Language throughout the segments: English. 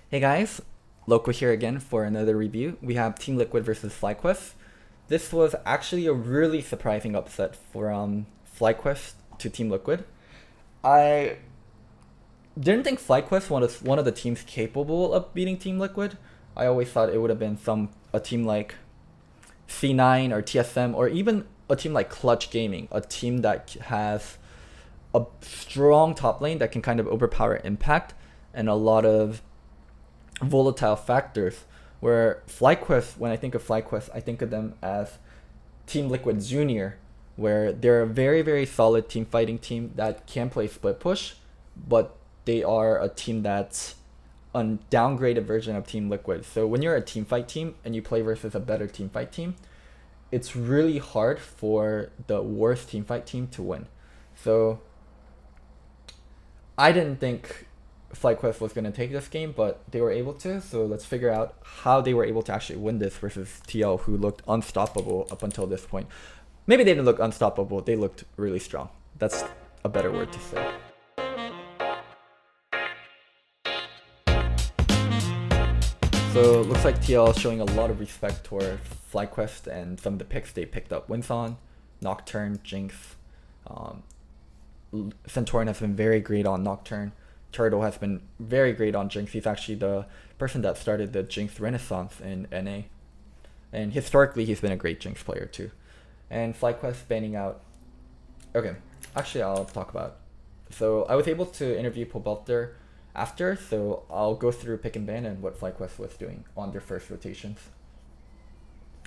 Hey guys, Loco here again for another review. We have Team Liquid versus FlyQuest. This was actually a really surprising upset from FlyQuest to Team Liquid. I didn't think FlyQuest was one of the teams capable of beating Team Liquid. I always thought it would have been a team like C9 or TSM or even a team like Clutch Gaming, a team that has a strong top lane that can kind of overpower Impact and a lot of volatile factors. Where FlyQuest, when I think of FlyQuest, I think of them as Team Liquid Junior, where they're a very, very solid team fighting team that can play split push, but they are a team that's a downgraded version of Team Liquid. So when you're a team fight team and you play versus a better team fight team, it's really hard for the worst team fight team to win. So I didn't think FlyQuest was going to take this game, but they were able to. So let's figure out how they were able to actually win this versus TL, who looked unstoppable up until this point. Maybe they didn't look unstoppable. They looked really strong. That's a better word to say. So it looks like TL is showing a lot of respect toward FlyQuest and some of the picks they picked up. Winson, Nocturne, Jinx. Centauran has been very great on Nocturne. Turtle has been very great on Jinx. He's actually the person that started the Jinx Renaissance in NA. And historically, he's been a great Jinx player too. And FlyQuest banning out. Okay, actually, I'll talk about. So I was able to interview Pobelter after, so I'll go through pick and ban and what FlyQuest was doing on their first rotations.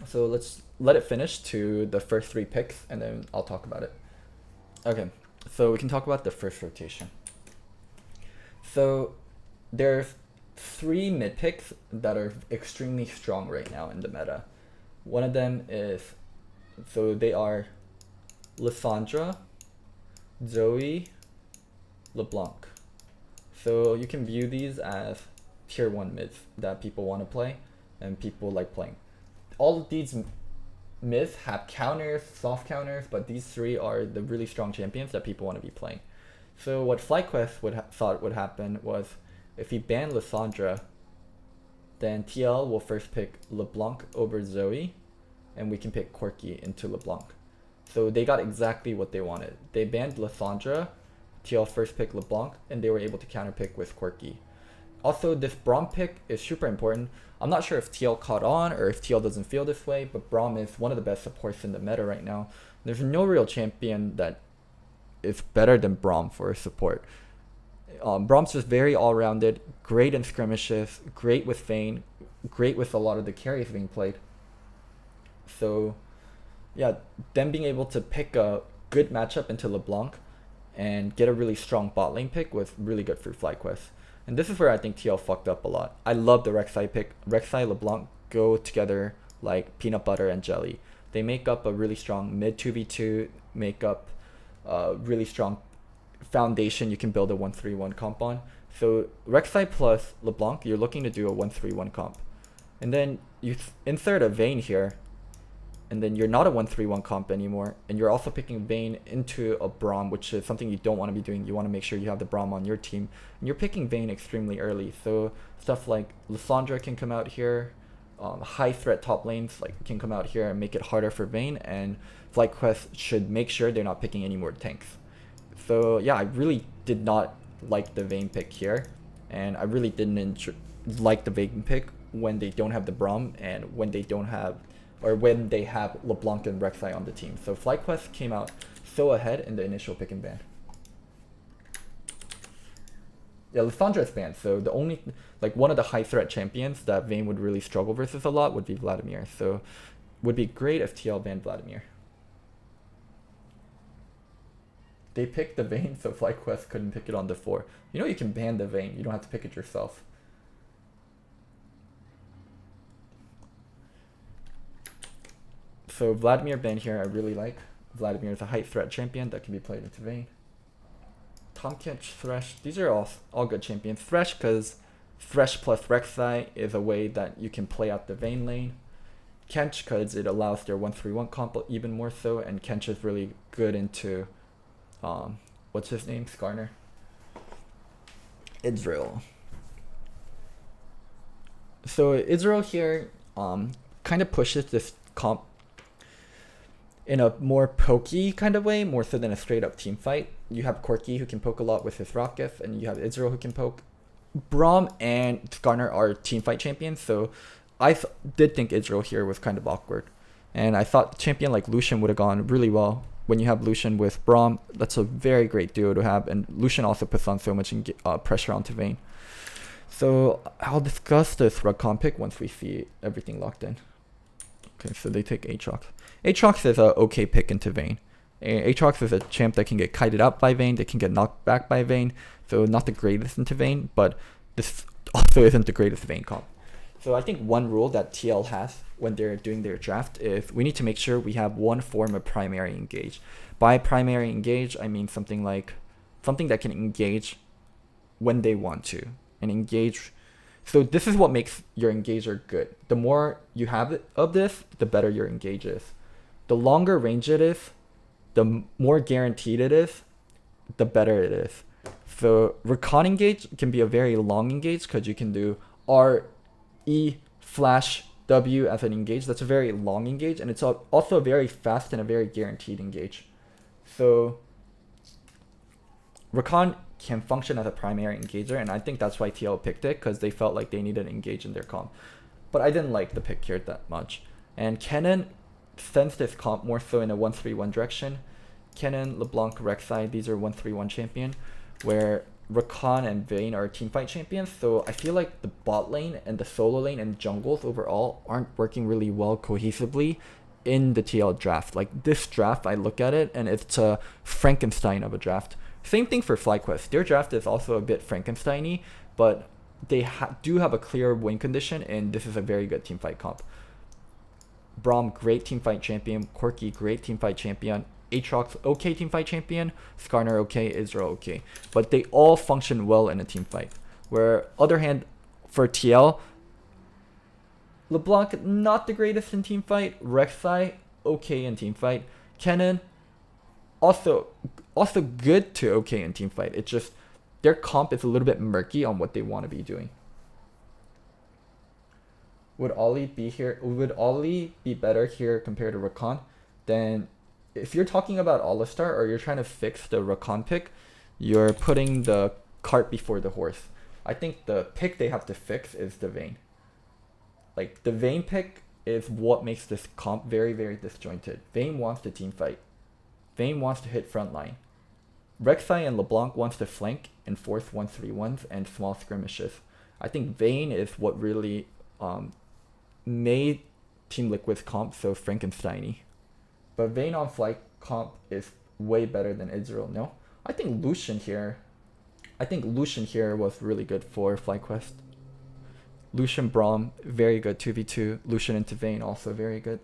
So let's let it finish to the first three picks, and then I'll talk about it. Okay, so we can talk about the first rotation. So there's three mid picks that are extremely strong right now in the meta. One of them is, so they are Lissandra, Zoe, LeBlanc. So you can view these as tier 1 mids that people want to play and people like playing. All of these mids have counters, soft counters, but these three are the really strong champions that people want to be playing. So what FlyQuest thought would happen was, if he banned Lissandra, then TL will first pick LeBlanc over Zoe, and we can pick Corki into LeBlanc. So they got exactly what they wanted. They banned Lissandra, TL first pick LeBlanc, and they were able to counterpick with Corki. Also, this Braum pick is super important. I'm not sure if TL caught on or if TL doesn't feel this way, but Braum is one of the best supports in the meta right now. There's no real champion that is better than Braum for support. Braum's just very all-rounded, great in skirmishes, great with Vayne, great with a lot of the carries being played. So yeah, them being able to pick a good matchup into LeBlanc and get a really strong bot lane pick was really good for FlyQuest. And this is where I think TL fucked up a lot. I love the Rek'Sai pick. Rek'Sai, LeBlanc go together like peanut butter and jelly. They make up a really strong mid 2v2, make up really strong foundation you can build a 1-3-1 comp on. So Rek'Sai plus LeBlanc, you're looking to do a 1-3-1 comp. And then you insert a Vayne here, and then you're not a 1-3-1 comp anymore, and you're also picking Vayne into a Braum, which is something you don't want to be doing. You want to make sure you have the Braum on your team, and you're picking Vayne extremely early. So stuff like Lissandra can come out here, high threat top lanes like can come out here and make it harder for Vayne, and FlyQuest should make sure they're not picking any more tanks. So yeah, I really did not like the Vayne pick here, and I really didn't like the Vayne pick when they don't have the Braum and when they don't have, or when they have LeBlanc and Rek'Sai on the team. So FlyQuest came out so ahead in the initial pick and ban. Yeah, Lissandra is banned, so the only, like one of the high threat champions that Vayne would really struggle versus a lot would be Vladimir. So would be great if TL banned Vladimir. They picked the Vayne, so FlyQuest couldn't pick it on the 4. You know you can ban the Vayne, you don't have to pick it yourself. So Vladimir ban here I really like. Vladimir is a high threat champion that can be played into Vayne. Tomkench, Thresh, these are all good champions. Thresh, because Thresh plus Rek'Sai is a way that you can play out the Vayne lane. Kench, because it allows their 1-3-1 comp even more so, and Kench is really good into, what's his name? Skarner? Israel. So Israel here kind of pushes this comp in a more pokey kind of way, more so than a straight up team fight. You have Corky who can poke a lot with his rockets, and you have Israel who can poke. Braum and Skarner are team fight champions, so I did think Israel here was kind of awkward. And I thought champion like Lucian would have gone really well. When you have Lucian with Braum, that's a very great duo to have, and Lucian also puts on so much pressure onto Vayne. So I'll discuss this Rugcon pick once we see everything locked in. Okay, so they take Aatrox. Aatrox is a okay pick into Vayne. Aatrox is a champ that can get kited out by Vayne, that can get knocked back by Vayne, so not the greatest into Vayne, but this also isn't the greatest Vayne comp. So I think one rule that TL has when they're doing their draft is we need to make sure we have one form of primary engage. By primary engage, I mean something that can engage when they want to, and engage. So this is what makes your engager good. The more you have of this, the better your engage is. The longer range it is, the more guaranteed it is, the better it is. So recon engage can be a very long engage because you can do R, E, flash, W as an engage. That's a very long engage, and it's also a very fast and a very guaranteed engage. So recon can function as a primary engager, and I think that's why TL picked it, because they felt like they needed to engage in their comp. But I didn't like the pick here that much. And Kennen sends this comp more so in a 1-3-1 direction. Kennen, LeBlanc, Rek'Sai, these are 1-3-1 champion, where Rakan and Vayne are teamfight champions. So I feel like the bot lane and the solo lane and jungles overall aren't working really well cohesively in the TL draft. Like this draft, I look at it and it's a Frankenstein of a draft. Same thing for FlyQuest. Their draft is also a bit Frankenstein-y, but they do have a clear win condition, and this is a very good teamfight comp. Braum, great teamfight champion. Corky, great teamfight champion. Aatrox, okay teamfight champion. Skarner, okay. Israel, okay. But they all function well in a teamfight. Where, other hand, for TL, LeBlanc, not the greatest in teamfight. Rek'Sai, okay in teamfight. Kennen, also good to okay in teamfight. It's just their comp is a little bit murky on what they want to be doing. Would Ollie be here? Would Ollie be better here compared to Rakan? Then if you're talking about All-Star or you're trying to fix the Rakan pick, you're putting the cart before the horse. I think the pick they have to fix is the Vayne. Like the Vayne pick is what makes this comp very, very disjointed. Vayne wants to team fight. Vayne wants to hit front line. Rek'Sai and LeBlanc wants to flank and force 1-3-1s and small skirmishes. I think Vayne is what really made Team Liquid's comp so Frankenstein-y. But Vayne on fly comp is way better than Israel, no? I think Lucian here was really good for FlyQuest. Lucian Braum, very good 2v2. Lucian into Vayne, also very good.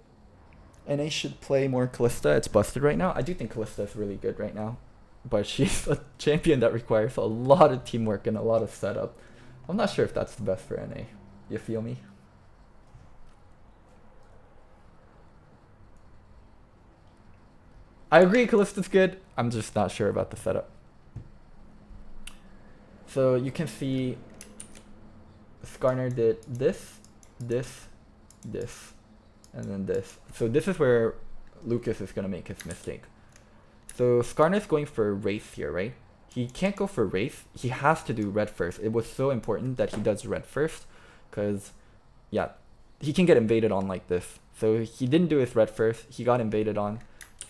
NA should play more Kalista. It's busted right now. I do think Kalista is really good right now, but she's a champion that requires a lot of teamwork and a lot of setup. I'm not sure if that's the best for NA. You feel me? I agree Kalista's good. I'm just not sure about the setup. So you can see Skarner did this, and then this. So this is where Lucas is going to make his mistake. So Skarner's going for Wraith here, right? He can't go for Wraith. He has to do red first. It was so important that he does red first, because, yeah, he can get invaded on like this. So he didn't do his red first. He got invaded on.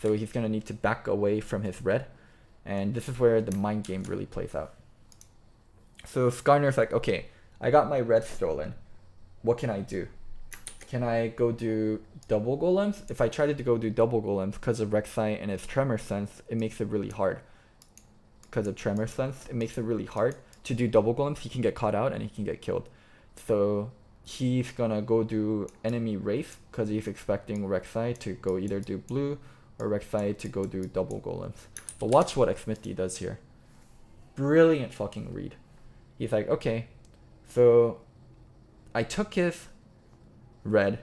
So he's going to need to back away from his red. And this is where the mind game really plays out. So Skarner's like, okay, I got my red stolen. What can I do? Can I go do double golems? If I try to go do double golems because of Rek'Sai and its tremor sense, it makes it really hard. Because of tremor sense, it makes it really hard to do double golems. He can get caught out and he can get killed. So he's gonna go do enemy Wraith because he's expecting Rek'Sai to go either do blue or Rek'Sai to go do double golems. But watch what Xmithty does here. Brilliant fucking read. He's like, okay, so I took his red.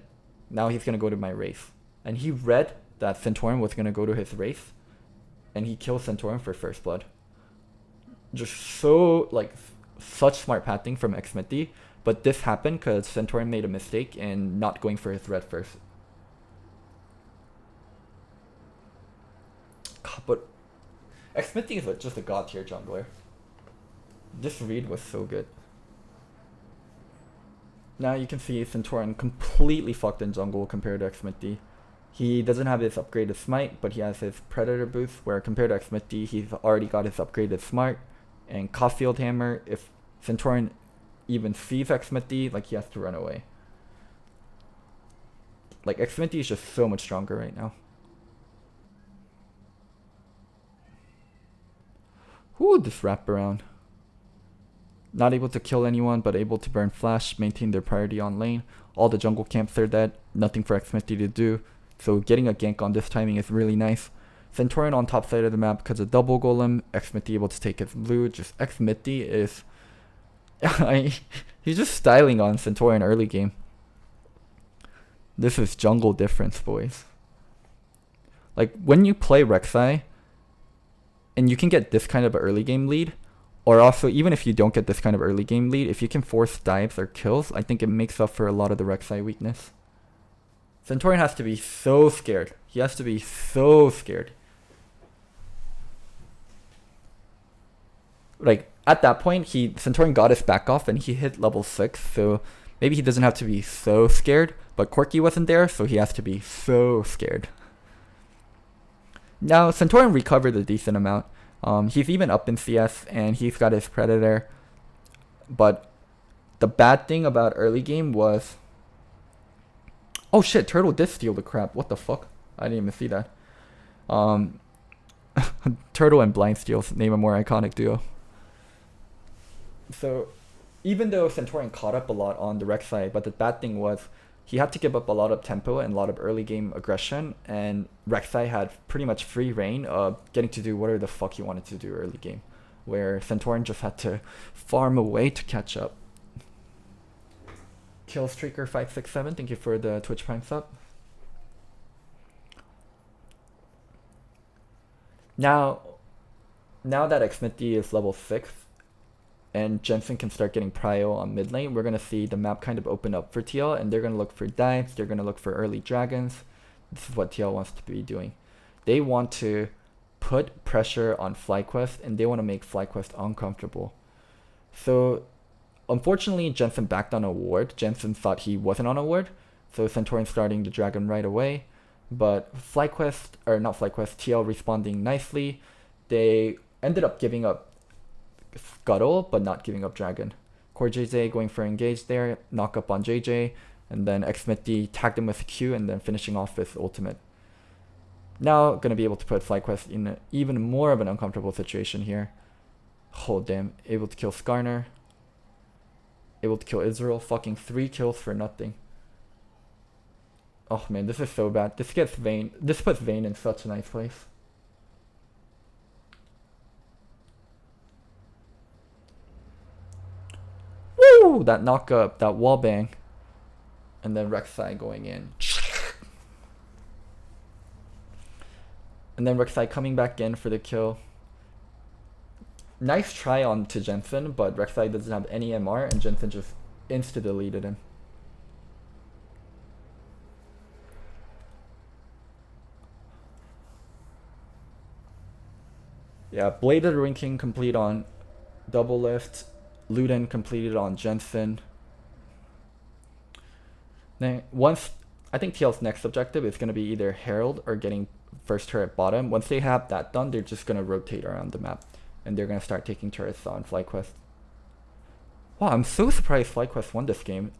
Now he's going to go to my Wraith. And he read that Centaurn was going to go to his Wraith. And he kills Centaurn for first blood. Just so, like, such smart pathing from Xmithty But this happened because Centaurian made a mistake in not going for his red first. God, but Xmithy is just a god tier jungler. This read was so good. Now you can see Centaurian completely fucked in jungle compared to Xmithy. He doesn't have his upgraded smite, but he has his predator boost, where compared to Xmithy, he's already got his upgraded smart and Caulfield hammer. If Centaurian even sees Xmithy, like, he has to run away. Like, Xmithy is just so much stronger right now. Ooh, this wraparound. Not able to kill anyone, but able to burn flash, maintain their priority on lane. All the jungle camps are dead, nothing for Xmithy to do. So getting a gank on this timing is really nice. Centaurian on top side of the map because of double golem. Xmithy able to take his blue. Just Xmithy is... he's just styling on Centaurian early game. This is jungle difference, boys. Like, when you play Rek'Sai, and you can get this kind of early game lead, or also, even if you don't get this kind of early game lead, if you can force dives or kills, I think it makes up for a lot of the Rek'Sai weakness. Centaurian has to be so scared. He has to be so scared. Like, at that point, Centaurian got his back off and he hit level 6, so maybe he doesn't have to be so scared, but Corki wasn't there, so he has to be so scared. Now, Centaurian recovered a decent amount. He's even up in CS, and he's got his Predator. But the bad thing about early game was... Oh shit, Turtle did steal the crap. What the fuck? I didn't even see that. Turtle and Blind Steals name a more iconic duo. So, even though Centaurian caught up a lot on the Rek'Sai, but the bad thing was he had to give up a lot of tempo and a lot of early game aggression, and Rek'Sai had pretty much free reign of getting to do whatever the fuck he wanted to do early game, where Centaurian just had to farm away to catch up. Killstreaker567, thank you for the Twitch Prime sub. Now that Xmithy is level 6, and Jensen can start getting prio on mid lane, we're going to see the map kind of open up for TL, and they're going to look for dives, they're going to look for early dragons. This is what TL wants to be doing. They want to put pressure on FlyQuest, and they want to make FlyQuest uncomfortable. So, unfortunately, Jensen backed on a ward. Jensen thought he wasn't on a ward, so Centaurian starting the dragon right away. But FlyQuest, or not FlyQuest, TL responding nicely. They ended up giving up Scuttle, but not giving up Dragon. Core JJ going for engage there, knock up on JJ, and then Xmithy tagged him with a Q and then finishing off with ultimate. Now gonna be able to put FlyQuest in even more of an uncomfortable situation here. Oh damn, able to kill Skarner. Able to kill Israel, fucking 3 kills for nothing. Oh man, this is so bad. This puts Vayne in such a nice place. Woo! That knock up, that wall bang. And then Rek'Sai going in. And then Rek'Sai coming back in for the kill. Nice try on to Jensen, but Rek'Sai doesn't have any MR, and Jensen just insta-deleted him. Yeah, Blade of the Ring King complete on Double Lift. Luden completed on Jensen. Then I think TL's next objective is going to be either Herald or getting first turret bottom. Once they have that done, they're just going to rotate around the map. And they're going to start taking turrets on FlyQuest. Wow, I'm so surprised FlyQuest won this game.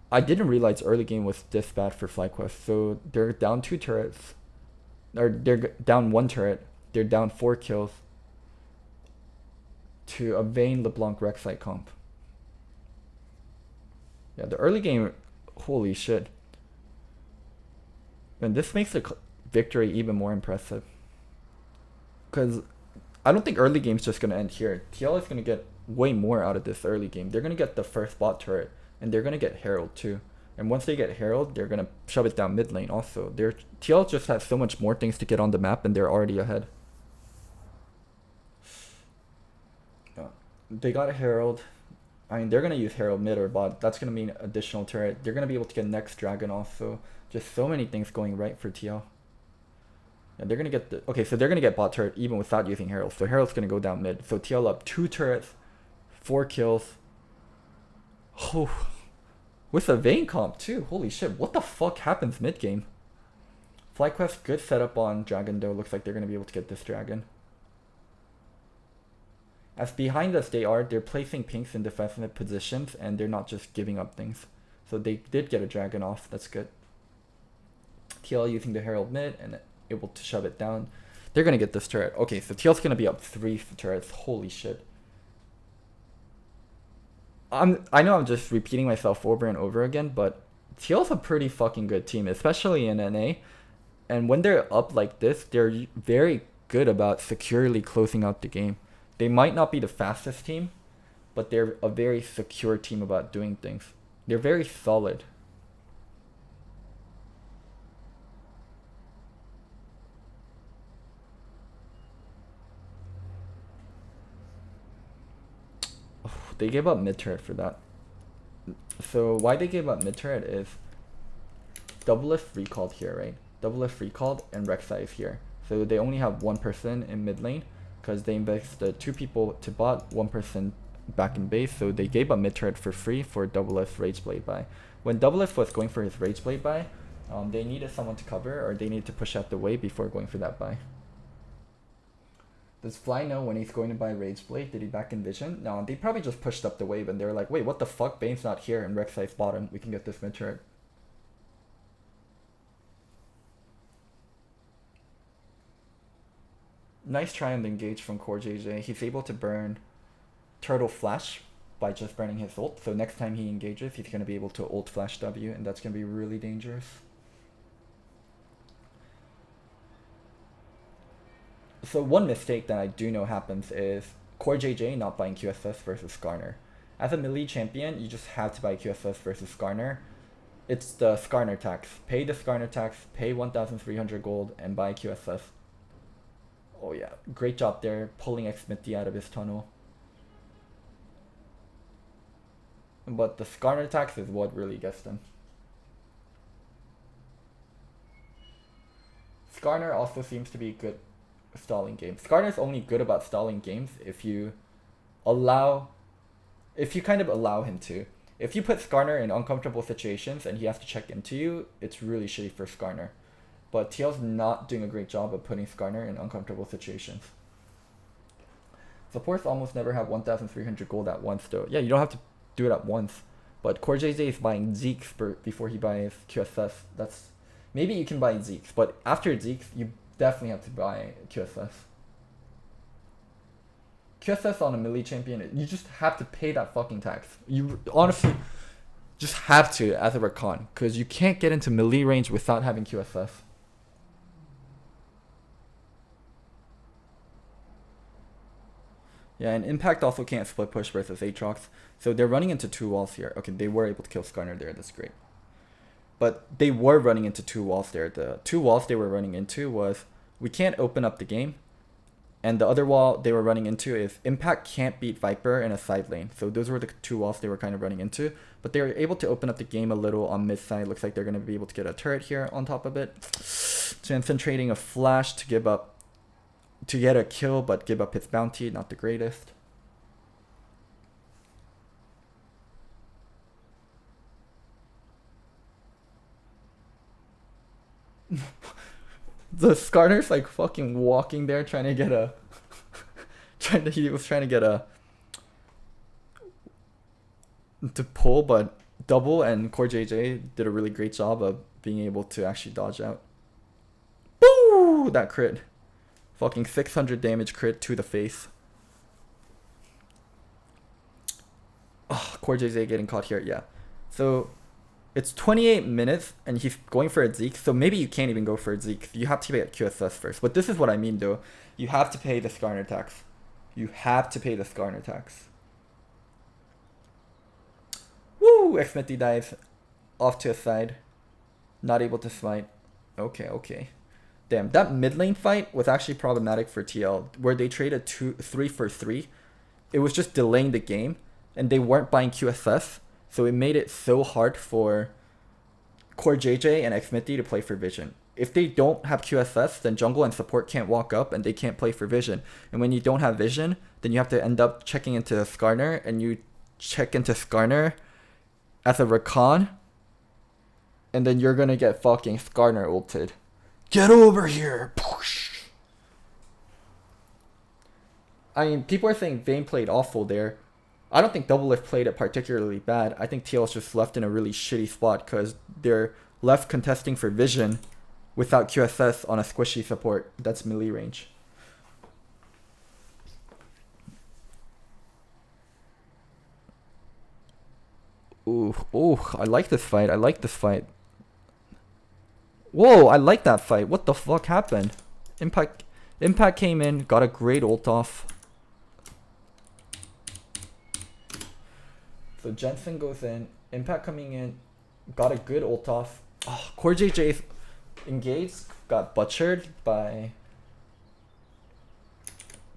I didn't realize early game was this bad for FlyQuest. So they're down 2 turrets. Or they're down 1 turret. They're down 4 kills. To a Vayne LeBlanc Rek'Sai comp. Yeah, the early game, holy shit. And this makes the victory even more impressive. Because I don't think early game's just going to end here. TL is going to get way more out of this early game. They're going to get the first bot turret, and they're going to get Herald too. And once they get Herald, they're going to shove it down mid lane also. TL just has so much more things to get on the map, and they're already ahead. They got a Herald. I mean, they're going to use Herald mid or bot. That's going to mean additional turret. They're going to be able to get next dragon off. So just so many things going right for TL. And they're going to get the... Okay, so they're going to get bot turret even without using Herald. So Herald's going to go down mid. So TL up 2 turrets, 4 kills. Oh, with a Vayne comp too. Holy shit, what the fuck happens mid game? FlyQuest, good setup on dragon though. Looks like they're going to be able to get this dragon. As behind us they are, they're placing pinks in defensive positions and they're not just giving up things. So they did get a dragon off, that's good. TL using the Herald mid and able to shove it down. They're going to get this turret. Okay, so TL's going to be up 3 turrets. Holy shit. I know I'm just repeating myself over and over again, but TL's a pretty fucking good team, especially in NA. And when they're up like this, they're very good about securely closing out the game. They might not be the fastest team, but they're a very secure team about doing things. They're very solid. Oh, they gave up mid turret for that. So why they gave up mid turret is Doublelift recalled here, right? Doublelift recalled and Rek'Sai is here. So they only have 1 person in mid lane because they invested 2 people to bot, 1 person back in base. So they gave up mid turret for free for Doublelift Rageblade buy. When Doublelift was going for his Rageblade buy, they needed someone to cover or they needed to push out the way before going for that buy. Does Fly know when he's going to buy Rageblade? Did he back in Vision? No, they probably just pushed up the wave and they were like, wait, what the fuck? Bane's not here and Rek'Sai's bottom. We can get this mid turret. Nice try on the engage from Core JJ. He's able to burn Turtle Flash by just burning his ult. So next time he engages, he's going to be able to ult Flash W, and that's going to be really dangerous. So one mistake that I do know happens is Core JJ not buying QSS versus Skarner. As a melee champion, you just have to buy QSS versus Skarner. It's the Skarner tax. Pay the Skarner tax, pay 1,300 gold, and buy QSS. Oh yeah, great job there, pulling Xmithy out of his tunnel. But the Skarner tax is what really gets them. Skarner also seems to be good stalling games. Skarner's only good about stalling games if you kind of allow him to. If you put Skarner in uncomfortable situations and he has to check into you, it's really shitty for Skarner. But TL's not doing a great job of putting Skarner in uncomfortable situations. Supports almost never have 1,300 gold at once though. Yeah, you don't have to do it at once. But Core JJ is buying Zeeks before he buys QSS. That's... Maybe you can buy Zeeks, but after Zeeks, you definitely have to buy QSS. QSS on a melee champion, you just have to pay that fucking tax. You honestly just have to as a Rakan, because you can't get into melee range without having QSS. Yeah, and Impact also can't split push versus Aatrox. So they're running into 2 walls here. Okay, they were able to kill Skarner there. That's great. But they were running into 2 walls there. The 2 walls they were running into was, we can't open up the game. And the other wall they were running into is Impact can't beat Viper in a side lane. So those were the 2 walls they were kind of running into. But they were able to open up the game a little on mid side. Looks like they're going to be able to get a turret here on top of it. Jensen trading a flash to give up, to get a kill, but give up his bounty. Not the greatest. The Skarner's like fucking walking there trying to get a he was trying to get a to pull, but double, and Core JJ did a really great job of being able to actually dodge out. Boo! That crit. Fucking 600 damage crit to the face. Oh, Core JJ getting caught here, yeah. So it's 28 minutes and he's going for a Zeke, so maybe you can't even go for a Zeke. You have to pay at QSS first. But this is what I mean though. You have to pay the Skarner tax. You have to pay the Skarner tax. Woo! Xmithy dives off to a side. Not able to smite. Okay, okay. Damn, that mid lane fight was actually problematic for TL, where they traded 3 for 3. It was just delaying the game. and they weren't buying QSS, so it made it so hard for Core JJ and Xmithy to play for Vision. If they don't have QSS, then jungle and support can't walk up and they can't play for Vision. And when you don't have Vision, then you have to end up checking into Skarner, and you check into Skarner as a Rakan, and then you're gonna get fucking Skarner ulted. Get over here! I mean, people are saying Vayne played awful there. I don't think Doublelift played it particularly bad. I think TL's just left in a really shitty spot because they're left contesting for Vision without QSS on a squishy support that's melee range. Ooh, I like this fight. I like this fight. Whoa, I like that fight. What the fuck happened? Impact came in, got a great ult off. So Jensen goes in, Impact coming in, got a good ult off. Oh, Core JJ's engaged, got butchered by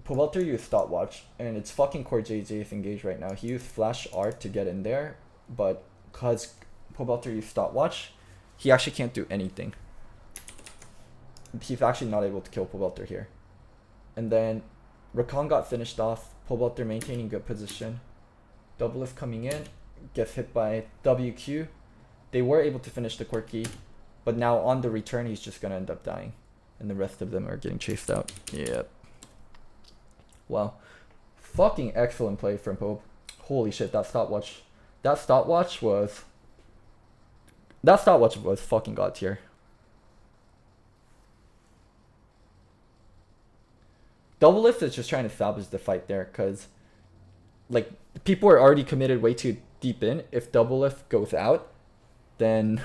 Pobelter used stopwatch, and it's fucking Core JJ's engaged right now. He used flash art to get in there, but because Pobelter used stopwatch, he actually can't do anything. He's actually not able to kill Pobelter here. And then Rakan got finished off, Pobelter maintaining good position. Doublelift coming in, gets hit by WQ. They were able to finish the quirky, but now on the return, he's just gonna end up dying. And the rest of them are getting chased out. Yep. Wow. Fucking excellent play from Pope. Holy shit, that stopwatch. That stopwatch was fucking god tier. Doublelift is just trying to salvage the fight there, because like people are already committed way too deep in. If Doublelift goes out, then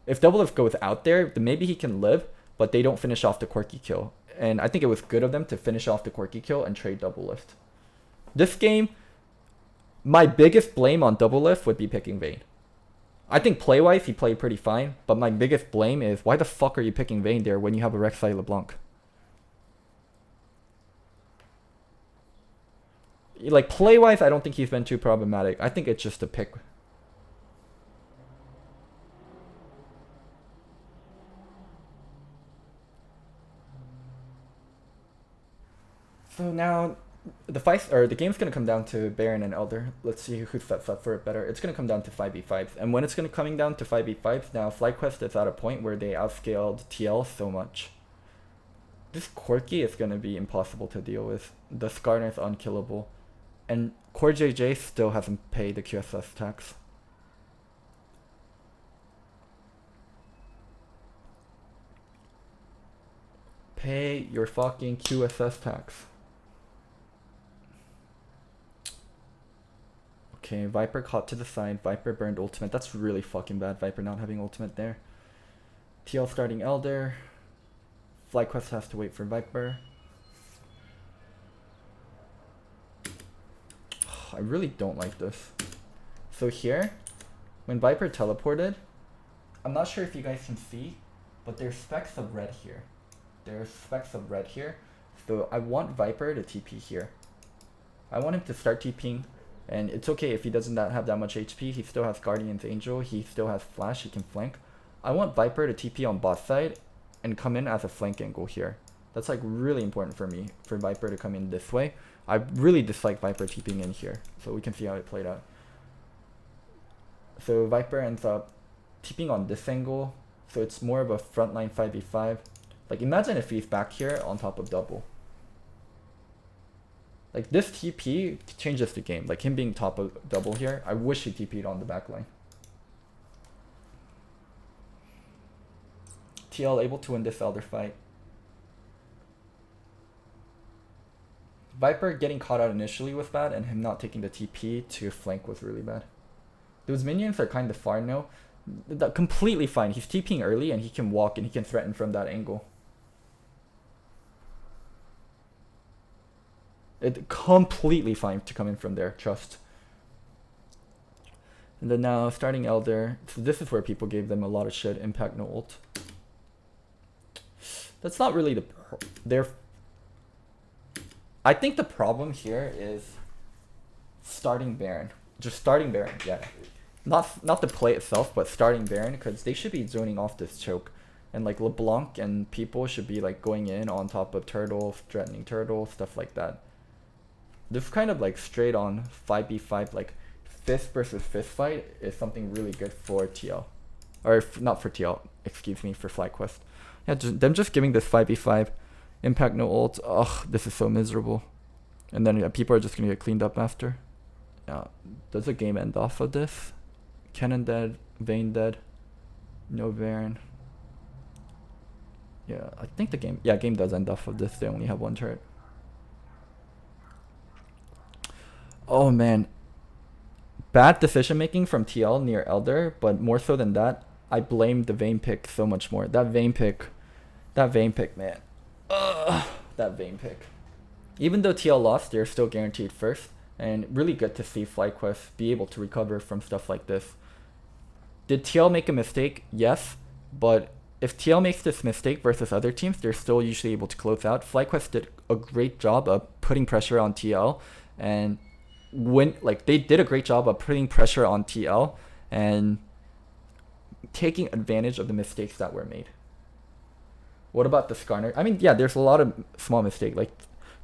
if Doublelift goes out there, then maybe he can live, but they don't finish off the quirky kill. And I think it was good of them to finish off the quirky kill and trade Doublelift. This game, my biggest blame on Doublelift would be picking Vayne. I think play-wise, he played pretty fine, but my biggest blame is, why the fuck are you picking Vayne there when you have a Rek'Sai LeBlanc? Like, play-wise, I don't think he's been too problematic. I think it's just a pick. So now, the game's gonna come down to Baron and Elder. Let's see who sets up for it better. It's gonna come down to 5v5s, and when it's gonna coming down to 5v5s, now FlyQuest is at a point where they outscaled TL so much. This quirky is gonna be impossible to deal with. The Skarner is unkillable, and Core JJ still hasn't paid the QSS tax. Pay your fucking QSS tax. Okay, Viper caught to the side. Viper burned ultimate. That's really fucking bad, Viper not having ultimate there. TL starting Elder. FlyQuest has to wait for Viper. I really don't like this. So here, when Viper teleported, I'm not sure if you guys can see, but there's specks of red here. There's specks of red here. So I want Viper to TP here. I want him to start TPing. And it's okay if he doesn't have that much HP. He still has Guardian's Angel. He still has Flash. He can flank. I want Viper to TP on bot side and come in as a flank angle here. That's like really important for me, for Viper to come in this way. I really dislike Viper TPing in here. So we can see how it played out. So Viper ends up TPing on this angle. So it's more of a frontline 5v5. Like imagine if he's back here on top of double. Like this TP changes the game. Like him being top of double here. I wish he TP'd on the back line. TL able to win this Elder fight. Viper getting caught out initially was bad, and him not taking the TP to flank was really bad. Those minions are kind of far now. Completely fine. He's TPing early and he can walk and he can threaten from that angle. It completely fine to come in from there, trust. And then now starting Elder. So this is where people gave them a lot of shit. Impact no ult. That's not really I think the problem here is starting Baron. Just starting Baron, yeah. Not the play itself, but starting Baron, because they should be zoning off this choke. And like LeBlanc and people should be like going in on top of Turtle, threatening Turtle, stuff like that. This kind of like straight on 5v5, like fist versus fist fight is something really good for TL. Or not for TL, excuse me, for FlyQuest. Yeah, them just giving this 5v5. Impact no ult. Ugh, this is so miserable. And then people are just gonna get cleaned up after. Yeah, does the game end off of this? Cannon dead, Vayne dead, no Baron. Yeah, I think the game does end off of this. They only have one turret. Oh man, bad decision making from TL near Elder, but more so than that, I blame the Vayne pick so much more. That Vayne pick, man. That Vayne pick. Even though TL lost, they're still guaranteed first, and really good to see FlyQuest be able to recover from stuff like this. Did TL make a mistake? Yes, but if TL makes this mistake versus other teams, they're still usually able to close out. FlyQuest did a great job of putting pressure on TL, and they did a great job of putting pressure on TL and taking advantage of the mistakes that were made. What about the Skarner? I mean, yeah, there's a lot of small mistakes, like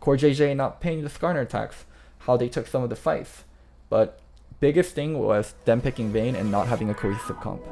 Core JJ not paying the Skarner attacks, how they took some of the fights. But biggest thing was them picking Vayne and not having a cohesive comp.